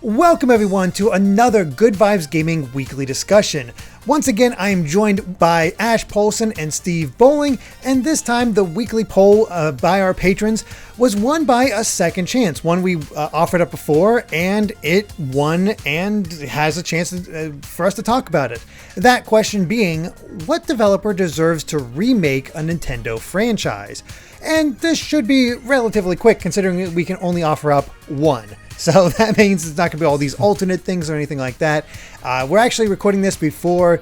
Welcome everyone to another Good Vibes Gaming weekly discussion. Once again, I am joined by Ash Polson and Steve Bowling, and this time the weekly poll by our patrons was won by a second chance. One we offered up before, and it won and has a chance for us to talk about it. That question being, what developer deserves to remake a Nintendo franchise? And this should be relatively quick considering we can only offer up one. So that means it's not going to be all these alternate things or anything like that. We're actually recording this before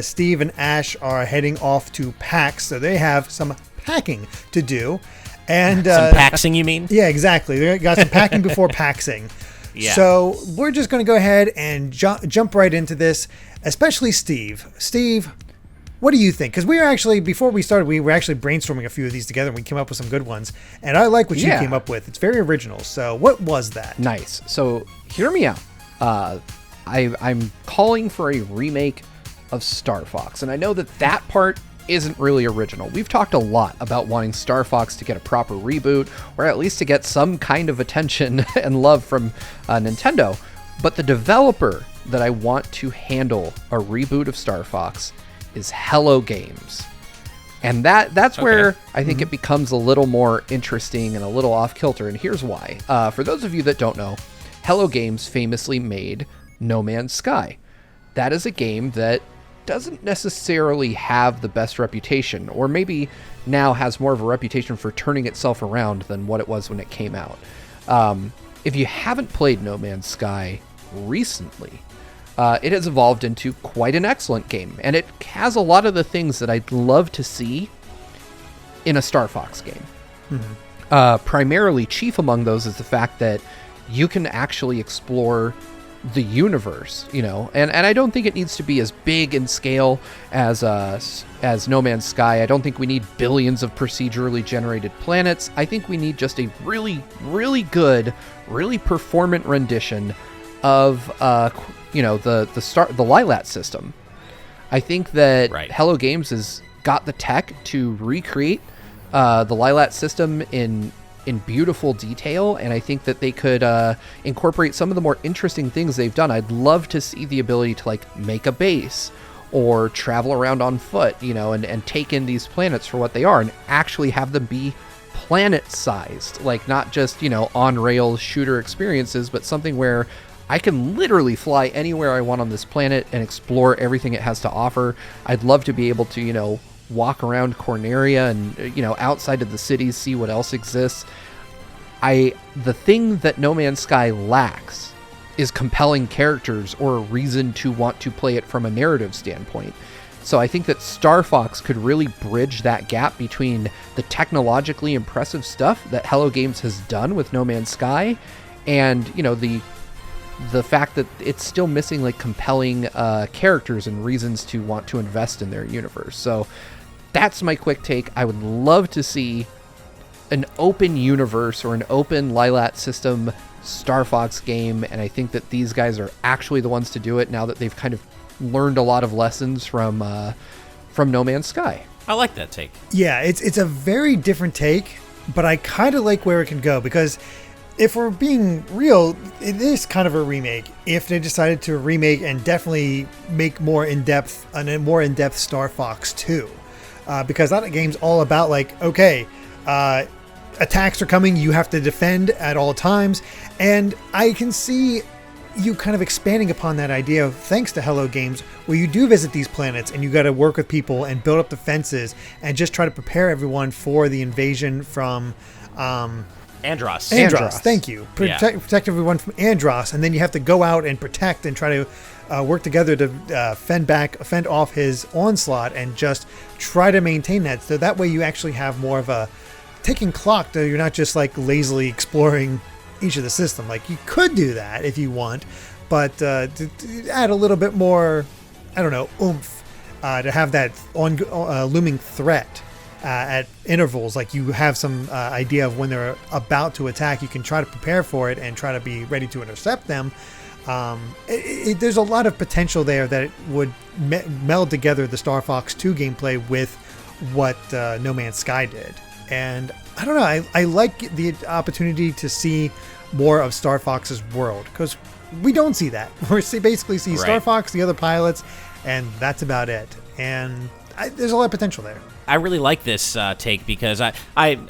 Steve and Ash are heading off to PAX, so they have some packing to do. And some paxing, you mean? Yeah, exactly. They got some packing before PAXing. Yeah. So we're just going to go ahead and jump right into this, especially Steve. Steve, what do you think? Because we were actually, before we started, we were actually brainstorming a few of these together and we came up with some good ones. And I like what you came up with. It's very original. So what was that? Nice. So hear me out. I'm calling for a remake of Star Fox. And I know that part isn't really original. We've talked a lot about wanting Star Fox to get a proper reboot, or at least to get some kind of attention and love from Nintendo. But the developer that I want to handle a reboot of Star Fox is Hello Games. And that's where I think it becomes a little more interesting and a little off kilter. And here's why. For those of you that don't know, Hello Games famously made No Man's Sky. That is a game that doesn't necessarily have the best reputation, or maybe now has more of a reputation for turning itself around than what it was when it came out. If you haven't played No Man's Sky recently, it has evolved into quite an excellent game, and it has a lot of the things that I'd love to see in a Star Fox game. Primarily, chief among those is the fact that you can actually explore the universe, and I don't think it needs to be as big in scale as No Man's Sky. I don't think we need billions of procedurally generated planets. I think we need just a really, really good, really performant rendition of the Lilat system. I think that Hello Games has got the tech to recreate the Lilat system in beautiful detail, and I think that they could incorporate some of the more interesting things they've done. I'd love to see the ability to make a base or travel around on foot, and take in these planets for what they are and actually have them be planet-sized, not just, on rails shooter experiences, but something where I can literally fly anywhere I want on this planet and explore everything it has to offer. I'd love to be able to, walk around Corneria and, outside of the cities, see what else exists. The thing that No Man's Sky lacks is compelling characters or a reason to want to play it from a narrative standpoint. So I think that Star Fox could really bridge that gap between the technologically impressive stuff that Hello Games has done with No Man's Sky and, the fact that it's still missing compelling characters and reasons to want to invest in their universe. So that's my quick take. I would love to see an open universe or an open Lilat system Star Fox game, and I think that these guys are actually the ones to do it now that they've kind of learned a lot of lessons from No Man's Sky. I like that take. Yeah, it's a very different take, but I kind of like where it can go, because if we're being real, it is kind of a remake. If they decided to remake and definitely make a more in-depth Star Fox 2. Because that game's all about attacks are coming, you have to defend at all times. And I can see you kind of expanding upon that idea thanks to Hello Games, where you do visit these planets and you got to work with people and build up defenses and just try to prepare everyone for the invasion from Andros, thank you. Protect everyone from Andros, and then you have to go out and protect and try to work together to fend off his onslaught and just try to maintain that. So that way you actually have more of a ticking clock, though you're not just lazily exploring each of the system. You could do that if you want, but to add a little bit more, oomph, to have that looming threat at intervals, you have some idea of when they're about to attack. You can try to prepare for it and try to be ready to intercept them. There's a lot of potential there that it would meld together the Star Fox 2 gameplay with what No Man's Sky did. And I don't know, I like the opportunity to see more of Star Fox's world, because we don't see that. Basically see Star Right. Fox, the other pilots, and that's about it. And there's a lot of potential there. I really like this take because I,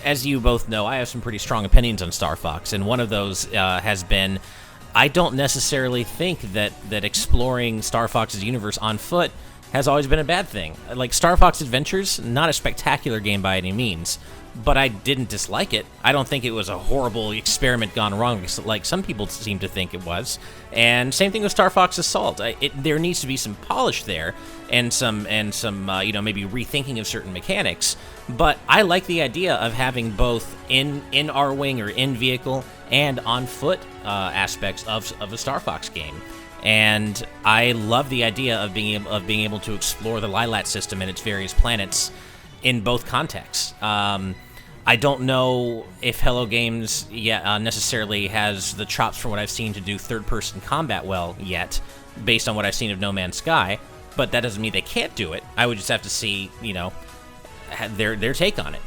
as you both know, I have some pretty strong opinions on Star Fox, and one of those has been I don't necessarily think that exploring Star Fox's universe on foot has always been a bad thing. Like Star Fox Adventures, not a spectacular game by any means, but I didn't dislike it. I don't think it was a horrible experiment gone wrong, like some people seem to think it was. And same thing with Star Fox Assault. There needs to be some polish there, and some maybe rethinking of certain mechanics. But I like the idea of having both in R-Wing or in vehicle and on foot aspects of a Star Fox game. And I love the idea of being able to explore the Lilat system and its various planets in both contexts. I don't know if Hello Games necessarily has the chops from what I've seen to do third-person combat well yet, based on what I've seen of No Man's Sky, but that doesn't mean they can't do it. I would just have to see, their take on it.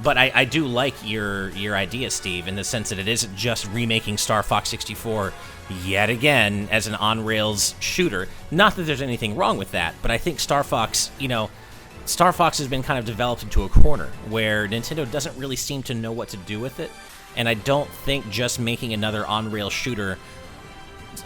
But I do like your idea, Steve, in the sense that it isn't just remaking Star Fox 64 yet again as an on-rails shooter. Not that there's anything wrong with that, but I think Star Fox has been kind of developed into a corner where Nintendo doesn't really seem to know what to do with it, and I don't think just making another on-rail shooter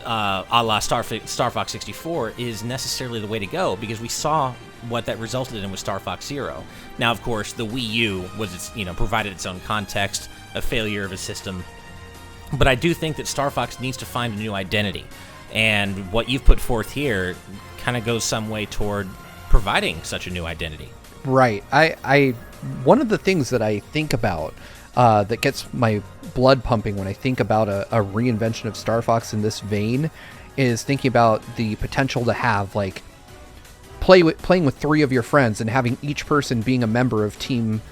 a la Star Fox 64 is necessarily the way to go, because we saw what that resulted in with Star Fox Zero. Now, of course, the Wii U was provided its own context, a failure of a system, but I do think that Star Fox needs to find a new identity, and what you've put forth here kind of goes some way toward providing such a new identity. Right. I one of the things that I think about that gets my blood pumping when I think about a reinvention of Star Fox in this vein is thinking about the potential to have like playing with 3 of your friends and having each person being a member of Team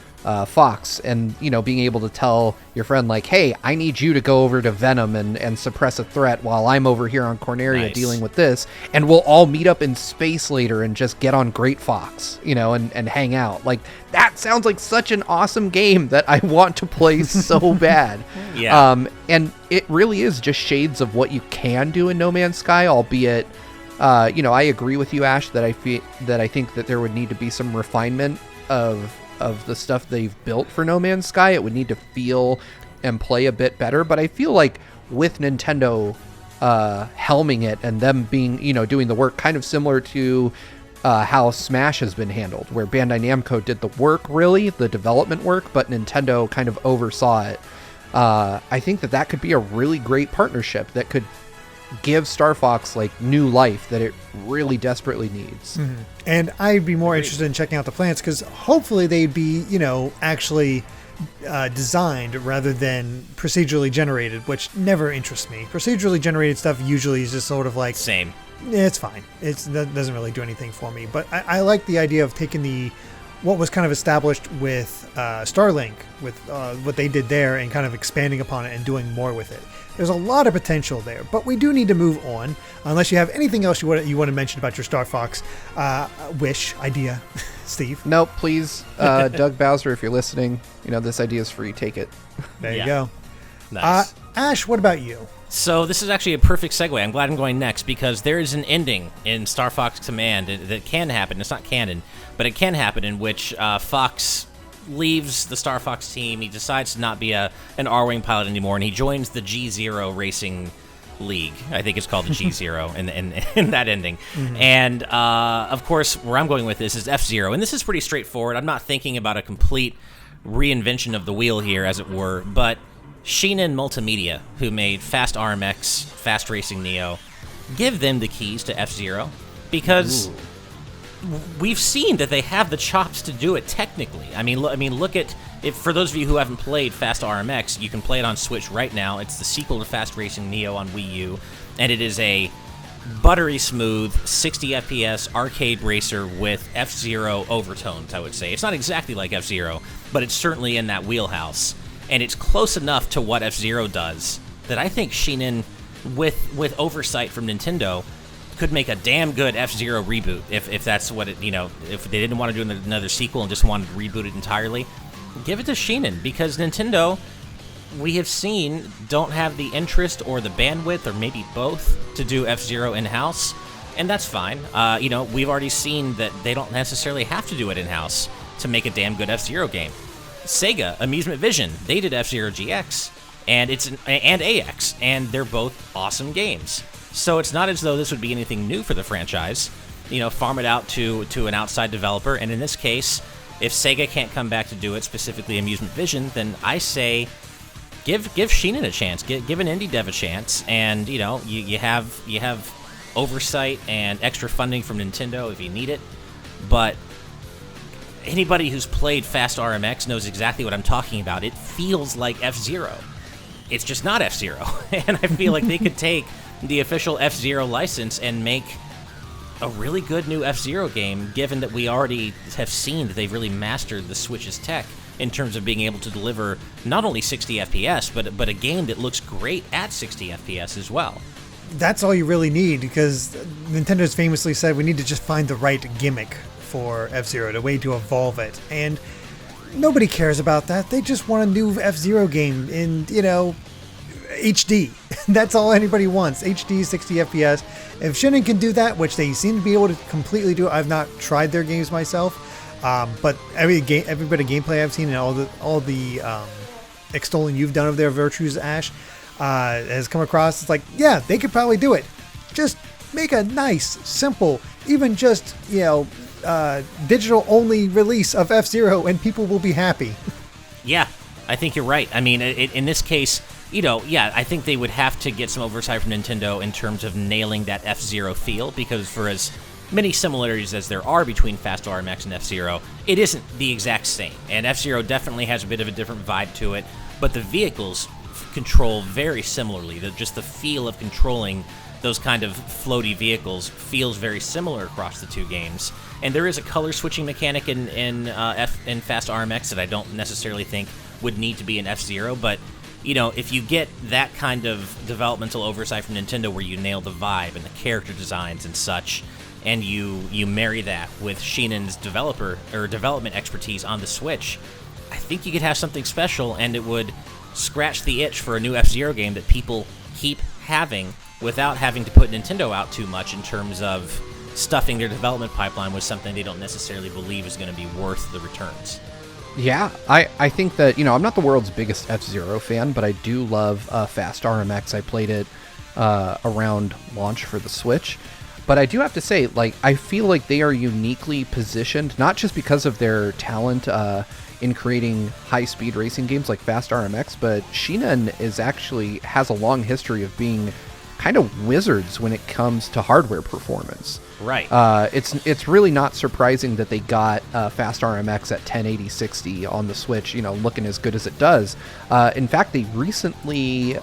Fox, and being able to tell your friend like, hey, I need you to go over to Venom and suppress a threat while I'm over here on Corneria dealing with this, and we'll all meet up in space later and just get on Great Fox, and hang out. Like, that sounds like such an awesome game that I want to play so bad. Yeah. And it really is just shades of what you can do in No Man's Sky, albeit I agree with you, Ash, that I think that there would need to be some refinement of the stuff they've built for No Man's Sky. It would need to feel and play a bit better, but I feel like with Nintendo helming it and them being, doing the work kind of similar to how Smash has been handled, where Bandai Namco did the work, really, the development work, but Nintendo kind of oversaw it. I think that could be a really great partnership that could give Star Fox like new life that it really desperately needs. Mm-hmm. And I'd be more interested in checking out the planets, because hopefully they'd be, actually designed rather than procedurally generated, which never interests me. Procedurally generated stuff usually is just sort of like, same. It's fine. That doesn't really do anything for me. But I like the idea of taking what was kind of established with Starlink, with what they did there, and kind of expanding upon it and doing more with it. There's a lot of potential there, but we do need to move on. Unless you have anything else you want to mention about your Star Fox idea, Steve. Nope, please, Doug Bowser, if you're listening, this idea is free. Take it. There you go. Nice. Ash, what about you? So this is actually a perfect segue. I'm glad I'm going next, because there is an ending in Star Fox Command that can happen. It's not canon, but it can happen, in which Fox leaves the Star Fox team. He decides to not be an R-Wing pilot anymore, and he joins the G-Zero Racing League. I think it's called the G-Zero in that ending. Mm-hmm. And, of course, where I'm going with this is FZero, and this is pretty straightforward. I'm not thinking about a complete reinvention of the wheel here, as it were, but Shin'en Multimedia, who made Fast RMX, Fast Racing Neo, give them the keys to FZero, because we've seen that they have the chops to do it technically. I mean, look at it. For those of you who haven't played Fast RMX, you can play it on Switch right now. It's the sequel to Fast Racing Neo on Wii U, and it is a buttery smooth 60 FPS arcade racer with F-Zero overtones, I would say. It's not exactly like F-Zero, but it's certainly in that wheelhouse. And it's close enough to what F-Zero does that I think Shin'en, with oversight from Nintendo, could make a damn good F-Zero reboot if that's what it, if they didn't want to do another sequel and just wanted to reboot it entirely. Give it to Shin'en, because Nintendo, we have seen don't have the interest or the bandwidth, or maybe both, to do F-Zero in-house, and that's fine. We've already seen that they don't necessarily have to do it in-house to make a damn good F-Zero game. Sega, Amusement Vision, they did F-Zero GX, and AX, and they're both awesome games. So it's not as though this would be anything new for the franchise. Farm it out to an outside developer, and in this case, if Sega can't come back to do it, specifically Amusement Vision, then I say give Shin'en a chance, give an indie dev a chance, and you have oversight and extra funding from Nintendo if you need it. But anybody who's played Fast RMX knows exactly what I'm talking about. It feels like F-Zero. It's just not F-Zero, and I feel like they could take the official F-Zero license and make a really good new F-Zero game, given that we already have seen that they've really mastered the Switch's tech in terms of being able to deliver not only 60 FPS, but a game that looks great at 60 FPS as well. That's all you really need, because Nintendo's famously said we need to just find the right gimmick for F-Zero, the way to evolve it. And nobody cares about that. They just want a new F-Zero game in, HD. That's all anybody wants. HD, 60 FPS. If Shin'en can do that, which they seem to be able to completely do, I've not tried their games myself, but every bit of gameplay I've seen and all the extolling you've done of their virtues, Ash, has come across. It's like, yeah, they could probably do it. Just make a nice, simple, even just digital only release of F-Zero, and people will be happy. Yeah, I think you're right. I mean, in this case, I think they would have to get some oversight from Nintendo in terms of nailing that F-Zero feel, because for as many similarities as there are between Fast RMX and F-Zero, it isn't the exact same. And F-Zero definitely has a bit of a different vibe to it, but the vehicles control very similarly. Just the feel of controlling those kind of floaty vehicles feels very similar across the two games. And there is a color switching mechanic in Fast RMX that I don't necessarily think would need to be in F-Zero, but if you get that kind of developmental oversight from Nintendo where you nail the vibe and the character designs and such, and you marry that with Shin'en's development expertise on the Switch, I think you could have something special, and it would scratch the itch for a new F-Zero game that people keep having without having to put Nintendo out too much in terms of stuffing their development pipeline with something they don't necessarily believe is going to be worth the returns. Yeah, I think that, I'm not the world's biggest F-Zero fan, but I do love Fast RMX. I played it around launch for the Switch. But I do have to say, I feel like they are uniquely positioned, not just because of their talent in creating high-speed racing games like Fast RMX, but Shin'en has a long history of being kind of wizards when it comes to hardware performance. Right. It's really not surprising that they got Fast RMX at 1080-60 on the Switch, looking as good as it does. In fact, they recently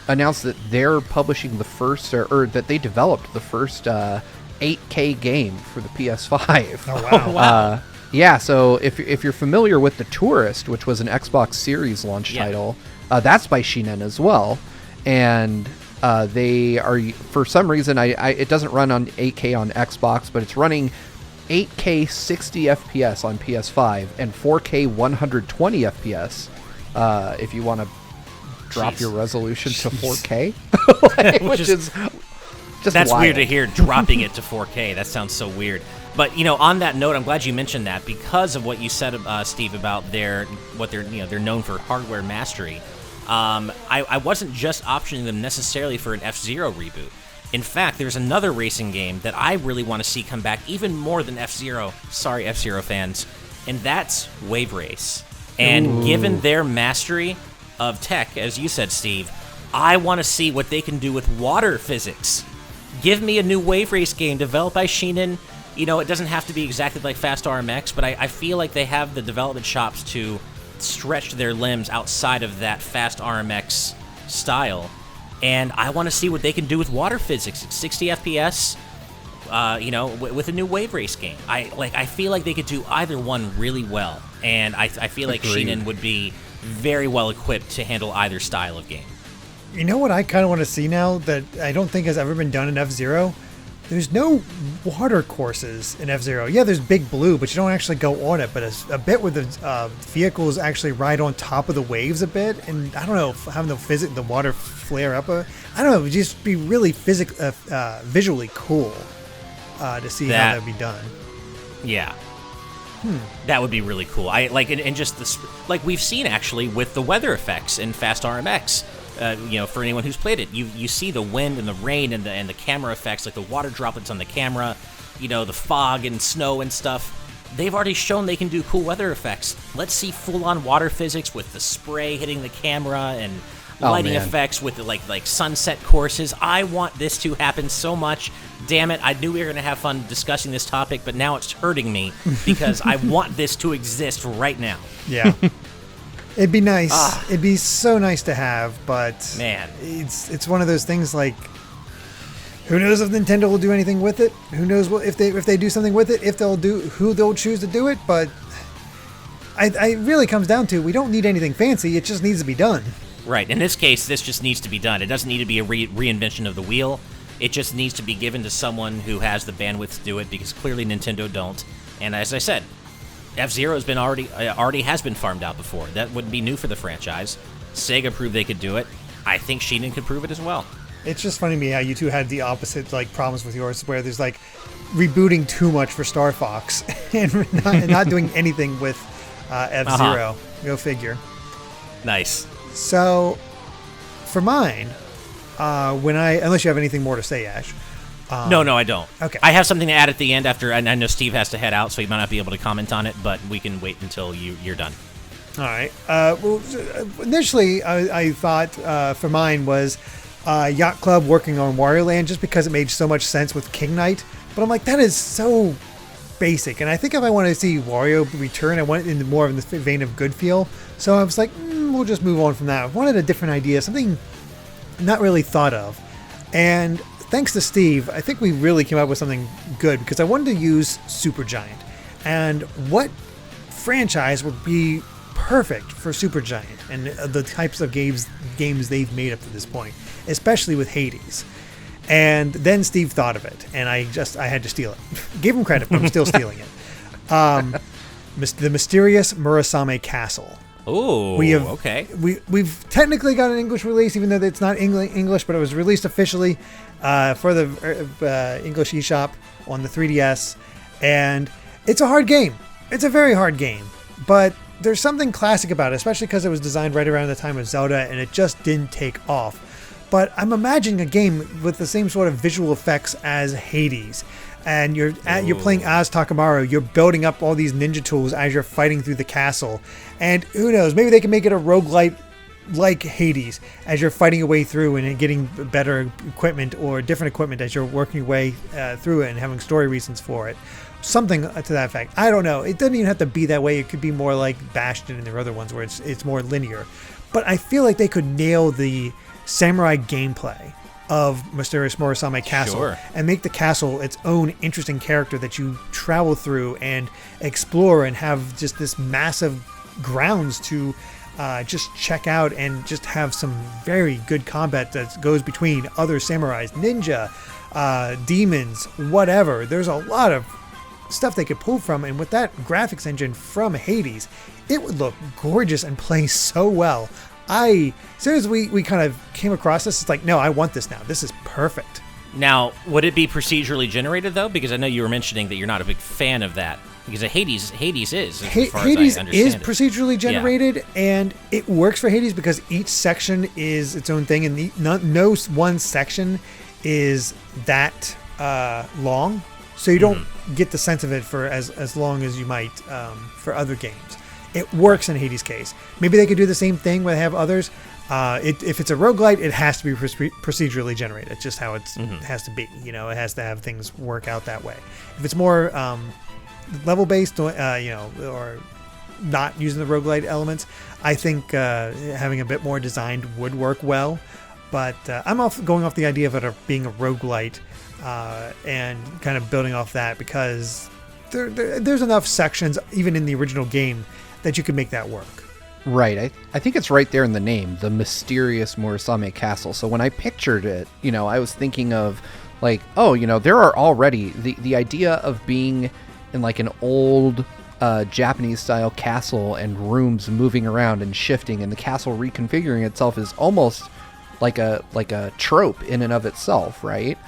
announced that they're publishing the first, or that they developed the first 8K game for the PS5. Oh, wow. Wow. Yeah, so if you're familiar with The Tourist, which was an Xbox Series launch title, that's by Shin'en as well. And they are, for some reason, it doesn't run on 8K on Xbox, but it's running 8K 60 FPS on PS5 and 4K 120 FPS if you want to drop your resolution to 4K, which is just that's wild. weird to hear, dropping it to 4K. That sounds so weird. But on that note, I'm glad you mentioned that, because of what you said, Steve, about they're known for hardware mastery. I wasn't just optioning them necessarily for an F-Zero reboot. In fact, there's another racing game that I really want to see come back even more than F-Zero. Sorry, F-Zero fans. And that's Wave Race. And given their mastery of tech, as you said, Steve, I want to see what they can do with water physics. Give me a new Wave Race game developed by Shin'en. It doesn't have to be exactly like Fast RMX, but I feel like they have the development chops to stretch their limbs outside of that Fast RMX style. And I want to see what they can do with water physics at 60 FPS, with a new Wave Race game. I feel like they could do either one really well. And I feel like Shin'en would be very well equipped to handle either style of game. You know what I kind of want to see now that I don't think has ever been done in F-Zero? there's no water courses in F-Zero. Yeah, there's Big Blue, but you don't actually go on it. But a bit where the vehicles actually ride on top of the waves a bit, and I don't know, having the water flare up. I don't know, it would just be really visually cool to see how that would be done. Yeah. That would be really cool. I like, and just this, like we've seen actually with the weather effects in Fast RMX. For anyone who's played it, you see the wind and the rain and the camera effects, like the water droplets on the camera, the fog and snow and stuff. They've already shown they can do cool weather effects. Let's see full-on water physics with the spray hitting the camera and lighting effects with the, like sunset courses. I want this to happen so much. Damn it, I knew we were going to have fun discussing this topic, but now it's hurting me because I want this to exist right now. Yeah. It'd be nice. It'd be so nice to have, but man, it's one of those things like, who knows if Nintendo will do anything with it? Who knows if they do something with it, who they'll choose to do it, but it really comes down to, we don't need anything fancy, it just needs to be done. Right. In this case, this just needs to be done. It doesn't need to be a reinvention of the wheel. It just needs to be given to someone who has the bandwidth to do it, because clearly Nintendo don't. And as I said, F-Zero has been already has been farmed out before. That wouldn't be new for the franchise. Sega proved they could do it. I think Shin'en could prove it as well. It's just funny to me how you two had the opposite problems with yours, where there's rebooting too much for Star Fox and not doing anything with F-Zero. Go figure. Nice. So, for mine, unless you have anything more to say, Ash. No, I don't. Okay. I have something to add at the end after, and I know Steve has to head out, so he might not be able to comment on it, but we can wait until you're done. All right. Well, initially, I thought for mine was Yacht Club working on Wario Land, just because it made so much sense with King Knight. But I'm like, that is so basic. And I think if I want to see Wario return, I want it in more of the vein of Good Feel. So I was like, we'll just move on from that. I wanted a different idea, something not really thought of. And thanks to Steve, I think we really came up with something good, because I wanted to use Supergiant. And what franchise would be perfect for Supergiant and the types of games they've made up to this point, especially with Hades. And then Steve thought of it, and I had to steal it. Gave him credit, but I'm still stealing it. The Mysterious Murasame Castle. Oh, okay. We've technically got an English release, even though it's not English, but it was released officially for the English eShop on the 3DS. And it's a hard game. It's a very hard game. But there's something classic about it, especially because it was designed right around the time of Zelda, and it just didn't take off. But I'm imagining a game with the same sort of visual effects as Hades. And you're playing as Takamaru. You're building up all these ninja tools as you're fighting through the castle. And who knows, maybe they can make it a roguelite like Hades, as you're fighting your way through and getting better equipment or different equipment as you're working your way through it and having story reasons for it. Something to that effect. I don't know. It doesn't even have to be that way. It could be more like Bastion and the other ones where it's more linear. But I feel like they could nail the samurai gameplay of Mysterious Murasame Castle and make the castle its own interesting character that you travel through and explore, and have just this massive grounds to just check out, and just have some very good combat that goes between other samurais, ninja, demons, whatever. There's a lot of stuff they could pull from, and with that graphics engine from Hades, it would look gorgeous and play so well. As soon as we kind of came across this, it's like, no, I want this now. This is perfect. Now, would it be procedurally generated, though? Because I know you were mentioning that you're not a big fan of that. Because Hades is, as far Hades as I understand is procedurally generated, and it works for Hades because each section is its own thing, and no one section is that long. So you don't get the sense of it for as long as you might for other games. It works in Hades' case. Maybe they could do the same thing when they have others. If it's a roguelite, it has to be procedurally generated. It's just how it has to be. It has to have things work out that way. If it's more level-based, or not using the roguelite elements, I think having a bit more designed would work well. But I'm going off the idea of it being a roguelite and kind of building off that, because there's enough sections, even in the original game, that you can make that work. Right. I think it's right there in the name, the Mysterious Murasame Castle. So when I pictured it, I was thinking of like, oh, there are already the idea of being in like an old Japanese style castle and rooms moving around and shifting, and the castle reconfiguring itself is almost like a trope in and of itself, right?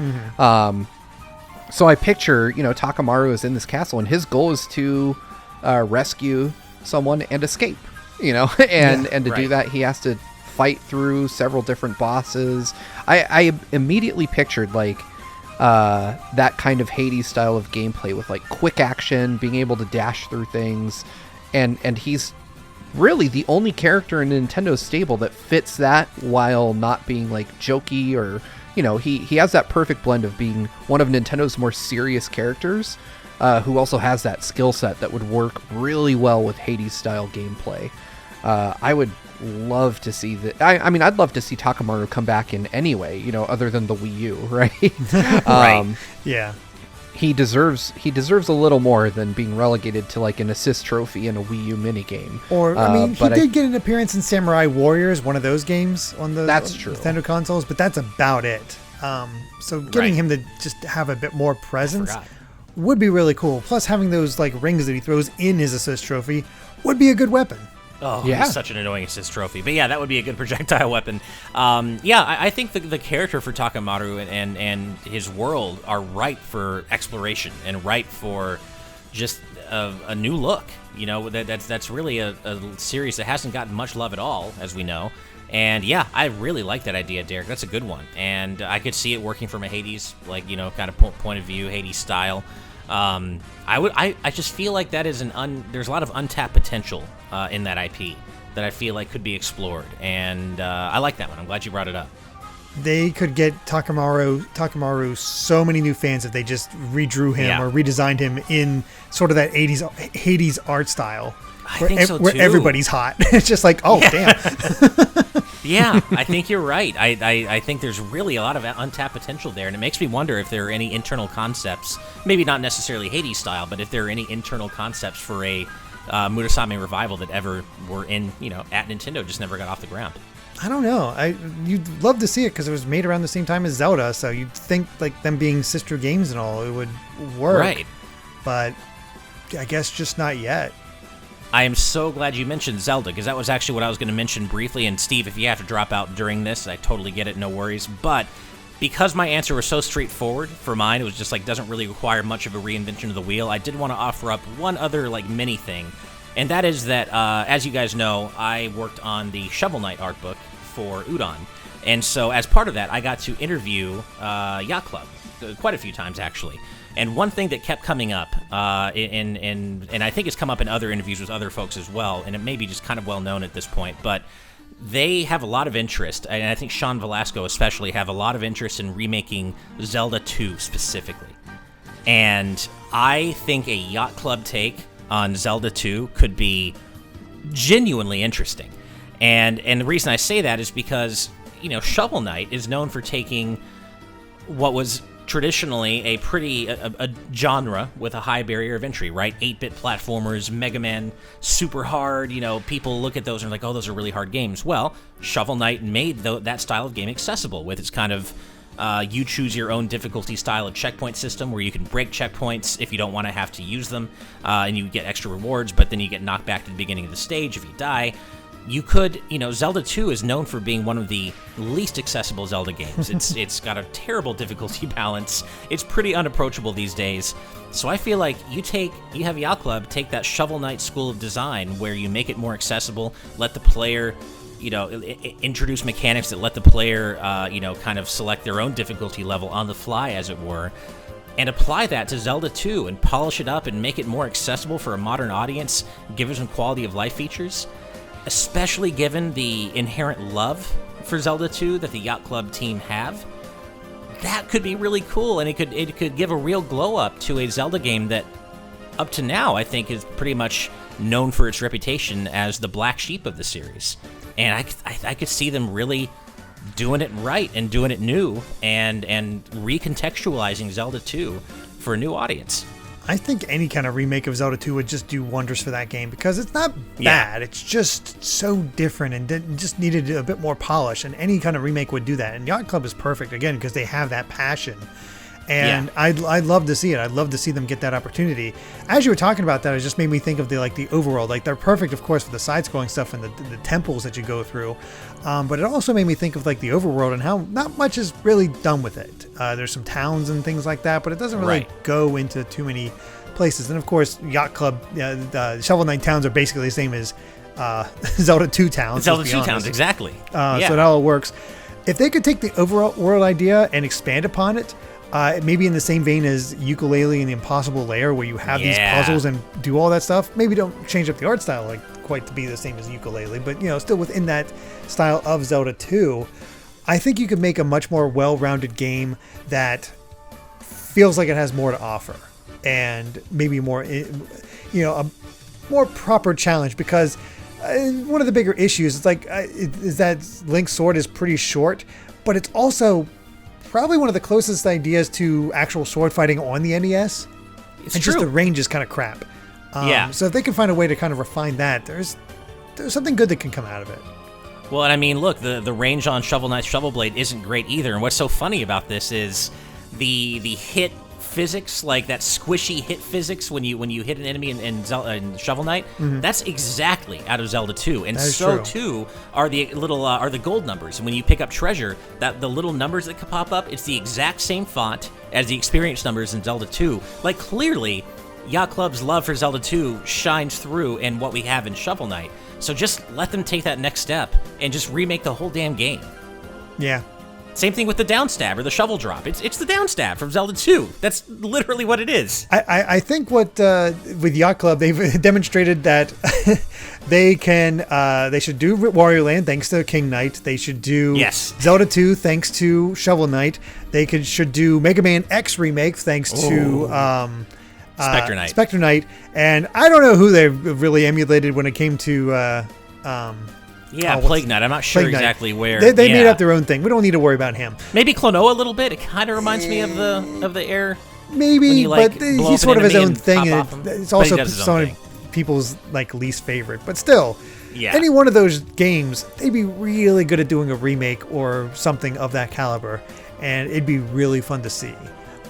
So I picture, Takamaru is in this castle, and his goal is to rescue someone and escape, and to do that, he has to fight through several different bosses. I immediately pictured like that kind of Hades style of gameplay with like quick action, being able to dash through things, and he's really the only character in Nintendo's stable that fits that while not being like jokey or he has that perfect blend of being one of Nintendo's more serious characters who also has that skill set that would work really well with Hades style gameplay. I would love to see that. I mean, I'd love to see Takamaru come back in any way, other than the Wii U, right? Right. Yeah. He deserves a little more than being relegated to like an assist trophy in a Wii U minigame. Or he did get an appearance in Samurai Warriors, one of those games on the Nintendo consoles, but that's about it. So getting him to just have a bit more presence would be really cool. Plus, having those like rings that he throws in his assist trophy would be a good weapon. Oh, yeah. He's such an annoying assist trophy. But yeah, that would be a good projectile weapon. I think the character for Takamaru and his world are ripe for exploration and ripe for just a new look. That's really a series that hasn't gotten much love at all, as we know. And yeah, I really like that idea, Derek. That's a good one. And I could see it working from a Hades, kind of point of view, Hades style. I just feel like that is there's a lot of untapped potential in that IP that I feel like could be explored, and I like that one. I'm glad you brought it up. They could get Takamaru so many new fans if they just redrew him or redesigned him in sort of that Hades art style. I think so too. Where everybody's hot. It's just like, damn. Yeah, I think you're right. I think there's really a lot of untapped potential there, and it makes me wonder if there are any internal concepts, maybe not necessarily Hades style, but if there are any internal concepts for a Murasame revival that ever were at Nintendo, just never got off the ground. I don't know. You'd love to see it because it was made around the same time as Zelda, so you'd think like them being sister games and all, it would work. Right. But I guess just not yet. I am so glad you mentioned Zelda, because that was actually what I was going to mention briefly. And Steve, if you have to drop out during this, I totally get it, no worries. But because my answer was so straightforward for mine, it was just like doesn't really require much of a reinvention of the wheel, I did want to offer up one other like mini thing. And that is that, as you guys know, I worked on the Shovel Knight art book for Udon. And so as part of that, I got to interview Yacht Club quite a few times, actually. And one thing that kept coming up, and I think it's come up in other interviews with other folks as well, and it may be just kind of well known at this point, but they have a lot of interest, and I think Sean Velasco especially have a lot of interest in remaking Zelda 2 specifically. And I think a Yacht Club take on Zelda 2 could be genuinely interesting. And the reason I say that is because, Shovel Knight is known for taking what was traditionally a genre with a high barrier of entry, right? 8-bit platformers, Mega Man, super hard. People look at those and are like, oh, those are really hard games. Well, Shovel Knight made that style of game accessible with its kind of you choose your own difficulty style of checkpoint system where you can break checkpoints if you don't want to have to use them, and you get extra rewards, but then you get knocked back to the beginning of the stage if you die. You could, Zelda 2 is known for being one of the least accessible Zelda games. It's got a terrible difficulty balance. It's pretty unapproachable these days. So I feel like you have Yacht Club take that Shovel Knight school of design where you make it more accessible, let the player, introduce mechanics that let the player, kind of select their own difficulty level on the fly, as it were, and apply that to Zelda 2 and polish it up and make it more accessible for a modern audience, give it some quality of life features. Especially given the inherent love for Zelda 2 that the Yacht Club team have, that could be really cool, and it could give a real glow up to a Zelda game that, up to now, I think is pretty much known for its reputation as the black sheep of the series. And I could see them really doing it right and doing it new and recontextualizing Zelda 2 for a new audience. I think any kind of remake of Zelda 2 would just do wonders for that game because it's not bad. It's just so different and just needed a bit more polish, and any kind of remake would do that. And Yacht Club is perfect, again, because they have that passion. And I'd love to see it. I'd love to see them get that opportunity. As you were talking about that, it just made me think of the overworld. Like, they're perfect, of course, for the side-scrolling stuff and the temples that you go through. But it also made me think of like the overworld and how not much is really done with it. There's some towns and things like that, but it doesn't really go into too many places. And of course, Yacht Club, the Shovel Knight towns are basically the same as Zelda 2 towns. Zelda 2 towns, exactly. So it all works. If they could take the overall world idea and expand upon it, maybe in the same vein as Yooka-Laylee and the Impossible Lair, where you have these puzzles and do all that stuff. Maybe don't change up the art style like quite to be the same as Yooka-Laylee, but still within that style of Zelda 2. I think you could make a much more well-rounded game that feels like it has more to offer, and maybe more, a more proper challenge. Because one of the bigger issues is that Link's sword is pretty short, but it's also probably one of the closest ideas to actual sword fighting on the NES. It's and true. Just the range is kind of crap. So if they can find a way to kind of refine that, there's something good that can come out of it. Well, and I mean, look, the range on Shovel Knight's Shovel Blade isn't great either. And what's so funny about this is the hit physics, like that squishy hit physics when you hit an enemy in Shovel Knight. That's exactly out of Zelda 2, and so true. too are the little are the gold numbers. And when you pick up treasure, that the little numbers that could pop up, it's the exact same font as the experience numbers in Zelda 2. Like, clearly, Yacht Club's love for Zelda 2 shines through in what we have in Shovel Knight. So just let them take that next step and just remake the whole damn game. Yeah. Same thing with the downstab or the shovel drop. It's the downstab from Zelda 2. That's literally what it is. I think what with Yacht Club, they've demonstrated that they should do Wario Land thanks to King Knight. They should do Zelda 2 thanks to Shovel Knight. They should do Mega Man X remake thanks to Spectre Knight. And I don't know who they really emulated when it came to Plague Knight. I'm not sure exactly where. They made up their own thing. We don't need to worry about him. Maybe Klonoa a little bit. It kind of reminds me of the air. Maybe, but he's sort of his own thing. And it's also some of people's least favorite. But still, Yeah. Any one of those games, they'd be really good at doing a remake or something of that caliber, and it'd be really fun to see.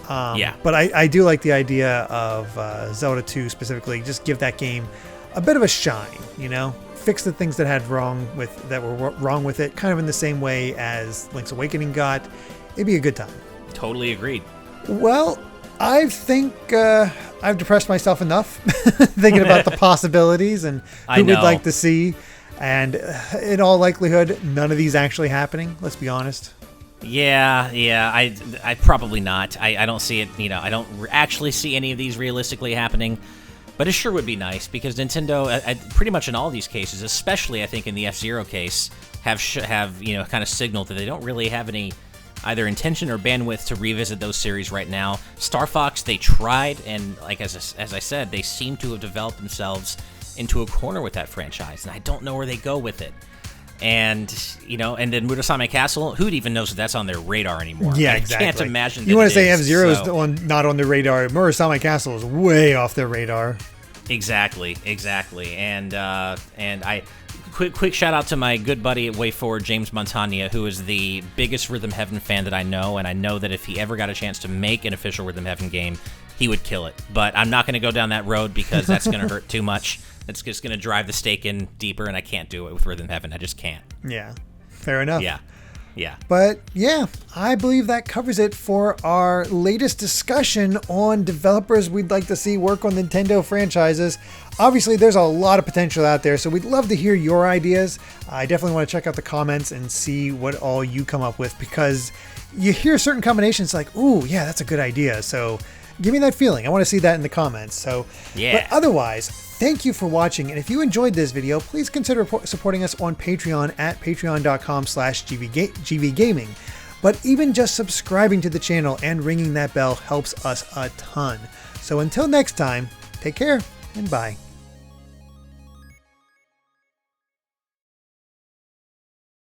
But I do like the idea of Zelda 2 specifically. Just give that game a bit of a shine, you know? Fix the things that were wrong with it, kind of in the same way as Link's Awakening got. It'd be a good time. Totally agreed. Well, I think I've depressed myself enough thinking about the possibilities and who we'd like to see. And in all likelihood, none of these actually happening. Let's be honest. Yeah. I probably not. I don't see it. I don't actually see any of these realistically happening. But it sure would be nice because Nintendo, pretty much in all these cases, especially I think in the FZero case, have kind of signaled that they don't really have any either intention or bandwidth to revisit those series right now. Star Fox, they tried, and as I said, they seem to have developed themselves into a corner with that franchise, and I don't know where they go with it. And and then Murasame Castle, who even knows that that's on their radar anymore? Yeah, exactly. I can't imagine. You want to say F-Zero is not on their radar? Murasame Castle is way off their radar. Exactly. And I quick shout out to my good buddy at Way Forward, James Montagna, who is the biggest Rhythm Heaven fan that I know, and I know that if he ever got a chance to make an official Rhythm Heaven game, he would kill it. But I'm not going to go down that road because that's going to hurt too much. It's just going to drive the stake in deeper, and I can't do it with Rhythm Heaven. I just can't. Yeah, fair enough. Yeah. But yeah, I believe that covers it for our latest discussion on developers we'd like to see work on Nintendo franchises. Obviously, there's a lot of potential out there, so we'd love to hear your ideas. I definitely want to check out the comments and see what all you come up with, because you hear certain combinations like, ooh, yeah, that's a good idea. So give me that feeling. I want to see that in the comments. So, yeah. But otherwise, thank you for watching. And if you enjoyed this video, please consider supporting us on Patreon at patreon.com/GVGaming. But even just subscribing to the channel and ringing that bell helps us a ton. So until next time, take care and bye.